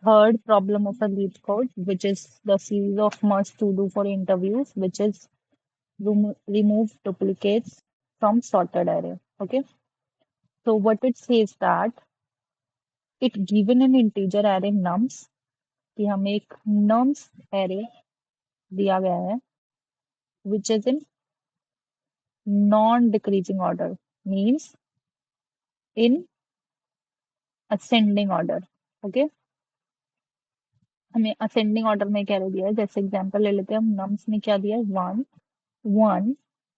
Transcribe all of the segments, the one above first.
third problem of a lead code, which is the series of must to do for interviews, which is remove duplicates from sorted array. Okay, so what it says that it given an integer array nums, कि हमें एक nums array दिया गया है, which is in non decreasing order, means in ascending order. Okay, हमें ascending order में क्या दिया है, जैसे एग्जांपल ले लेते हैं हम, नम्स में क्या दिया है, 1 1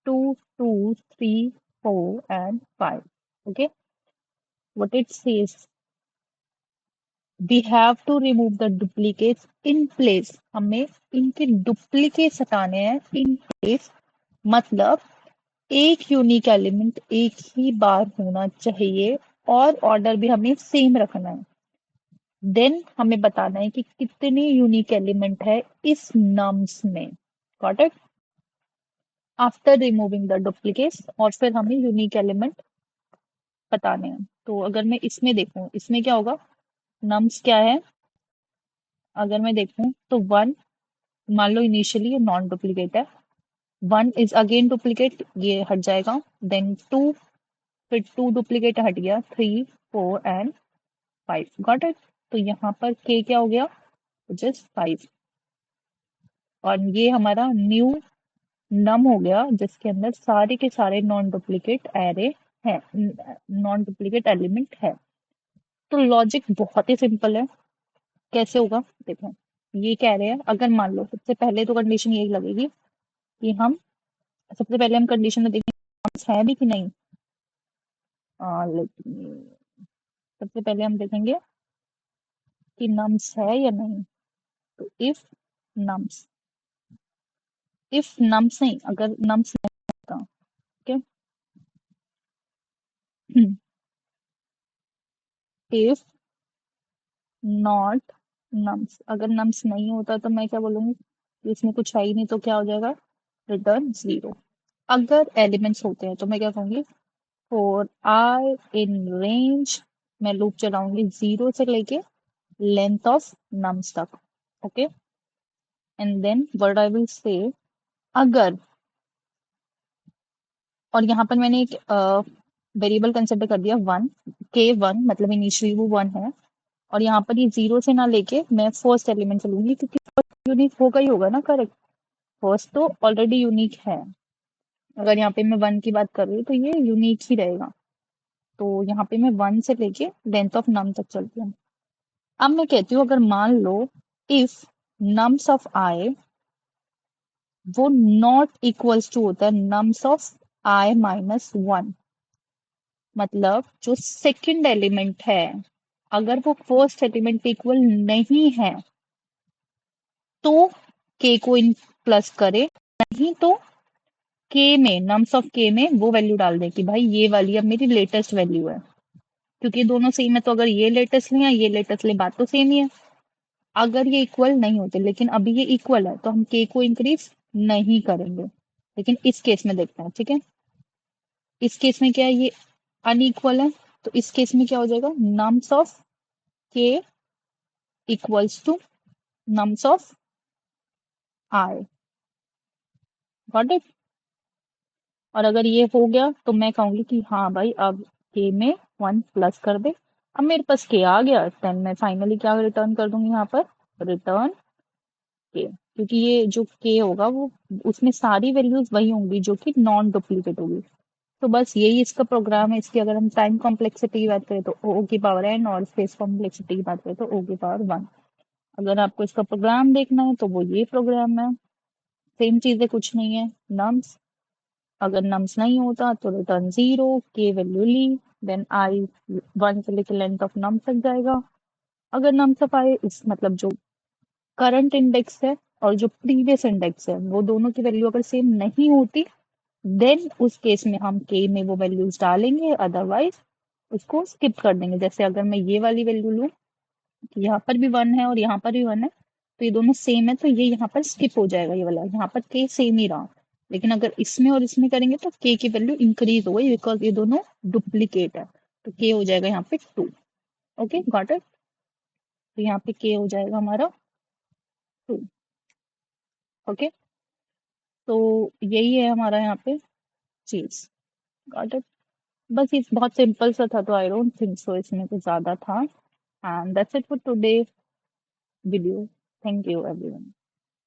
2 2 3 4 and 5. Okay, what it says, we have to remove the duplicates in place, हमें इनके डुप्लीकेट्स हटाने हैं इन प्लेस, मतलब एक यूनिक एलिमेंट एक ही बार होना चाहिए और ऑर्डर भी हमें सेम रखना है. देन हमें बताना है कि कितने यूनिक एलिमेंट है इस नम्स में. Got it. After removing the duplicates, और फिर हमें यूनिक एलिमेंट बताने हैं. तो अगर मैं इसमें देखूं, इसमें क्या होगा, नम्स क्या है, अगर मैं देखूं तो 1, मान लो इनिशियली ये नॉन डुप्लीकेट है, 1 इज अगेन डुप्लीकेट, ये हट जाएगा. देन 2, फिर 2 डुप्लीकेट हट गया, 3 4 एंड 5. Got it. तो यहाँ पर k क्या हो गया, विच इज 5, और ये हमारा न्यू नम हो गया जिसके अंदर सारे के सारे नॉन डुप्लीकेट एरे है, नॉन डुप्लीकेट एलिमेंट है. तो लॉजिक बहुत ही सिंपल है. कैसे होगा देखो, ये कह रहे हैं, अगर मान लो सबसे पहले तो कंडीशन यही लगेगी कि हम सबसे पहले हम कंडीशन में देखेंगे है भी कि नहीं. लेकिन सबसे पहले हम देखेंगे कि नम्स है या नहीं. तो नम्स इफ नम्स नहीं, अगर नम्स नहीं होता, ओके, इफ नॉट नम्स, अगर नम्स नहीं होता तो मैं क्या बोलूंगी, इसमें कुछ है ही नहीं, तो क्या हो जाएगा, रिटर्न 0. अगर एलिमेंट्स होते हैं तो मैं क्या कहूंगी, फॉर आई इन रेंज, मैं लूप चलाऊंगी 0 से लेके लेंथ ऑफ नम्स तक. Okay, and then what I will say, अगर, और यहाँ पर मैंने एक वेरिएबल कंसिडर कर दिया 1, k1, मतलब इनिशियली वो 1 है, और यहाँ पर ये 0 से ना लेके मैं फर्स्ट एलिमेंट से लूंगी, क्योंकि फर्स्ट यूनिक होगा ही होगा ना, करेक्ट. फर्स्ट तो ऑलरेडी यूनिक है, अगर यहाँ पे मैं 1 की बात कर रही हूँ तो ये यूनिक ही रहेगा. तो यहाँ पे मैं 1 से लेके लेंथ ऑफ नम तक चलती हूँ. अब मैं कहती हूँ, अगर मान लो इफ नम्स ऑफ आई वो नॉट इक्वल्स टू होता है नम्स ऑफ आई माइनस 1, मतलब जो सेकंड एलिमेंट है अगर वो फर्स्ट एलिमेंट के इक्वल नहीं है तो k को इन प्लस करे, नहीं तो k में, नम्स ऑफ k में वो वैल्यू डाल दे कि भाई ये वाली अब मेरी लेटेस्ट वैल्यू है, क्योंकि दोनों सेम है, तो अगर ये लेटेस्ट ले या ये लेटेस्ट ले, बात तो सेम ही है. अगर ये इक्वल नहीं होते, लेकिन अभी ये इक्वल है, तो हम k को इंक्रीज नहीं करेंगे. लेकिन इस केस में देखते हैं, ठीक है, इस केस में क्या है, ये अनइक्वल है, तो इस केस में क्या हो जाएगा, nums of k equals to nums of i. Got it. और अगर ये हो गया तो मैं कहूंगी कि हाँ भाई अब k में 1 प्लस कर दे. अब मेरे पास k आ गया, देन मैं फाइनली क्या रिटर्न कर दूंगी, यहाँ पर रिटर्न k, क्योंकि ये जो k होगा वो उसमें सारी वैल्यूज वही होंगी जो कि नॉन डुप्लीकेट होगी. तो बस यही इसका प्रोग्राम है. इसकी अगर हम टाइम कॉम्प्लेक्सिटी की बात करें तो o की पावर n, और स्पेस कॉम्प्लेक्सिटी की बात करें तो o की पावर 1. अगर आपको इसका प्रोग्राम देखना है तो वो ये प्रोग्राम है. सेम चीज है, कुछ नहीं है. नम्स, अगर नम्स नहीं होता तो रिटर्न 0, k वैल्यू ली, देन आई 1 से लेकर लेंथ ऑफ नम तक जाएगा. अगर नम्स ऑफ आई इस मतलब जो करंट इंडेक्स है और जो प्रीवियस इंडेक्स है वो दोनों की वैल्यू अगर सेम नहीं होती, देन उस केस में हम k में वो वैल्यूज डालेंगे, अदरवाइज उसको स्किप कर देंगे. जैसे अगर मैं ये वाली वैल्यू लूँ, यहाँ पर भी 1 है और यहाँ पर भी 1 है, तो ये दोनों सेम है, तो ये यहाँ पर स्किप हो जाएगा, ये वाला, यहाँ पर k सेम ही रहा. लेकिन अगर इसमें और इसमें करेंगे तो k की वैल्यू इंक्रीज हो गई, बिकॉज ये दोनों डुप्लीकेट है, तो k हो जाएगा यहाँ पे 2. Okay, got it. तो यहाँ पे k हो जाएगा हमारा 2। ओके, तो यही है हमारा यहाँ पे चीज। Got it. बस ये बहुत सिंपल सा था, तो आई डोंट थिंक सो इसमें कुछ ज्यादा था। And that's it for today video. Thank you everyone.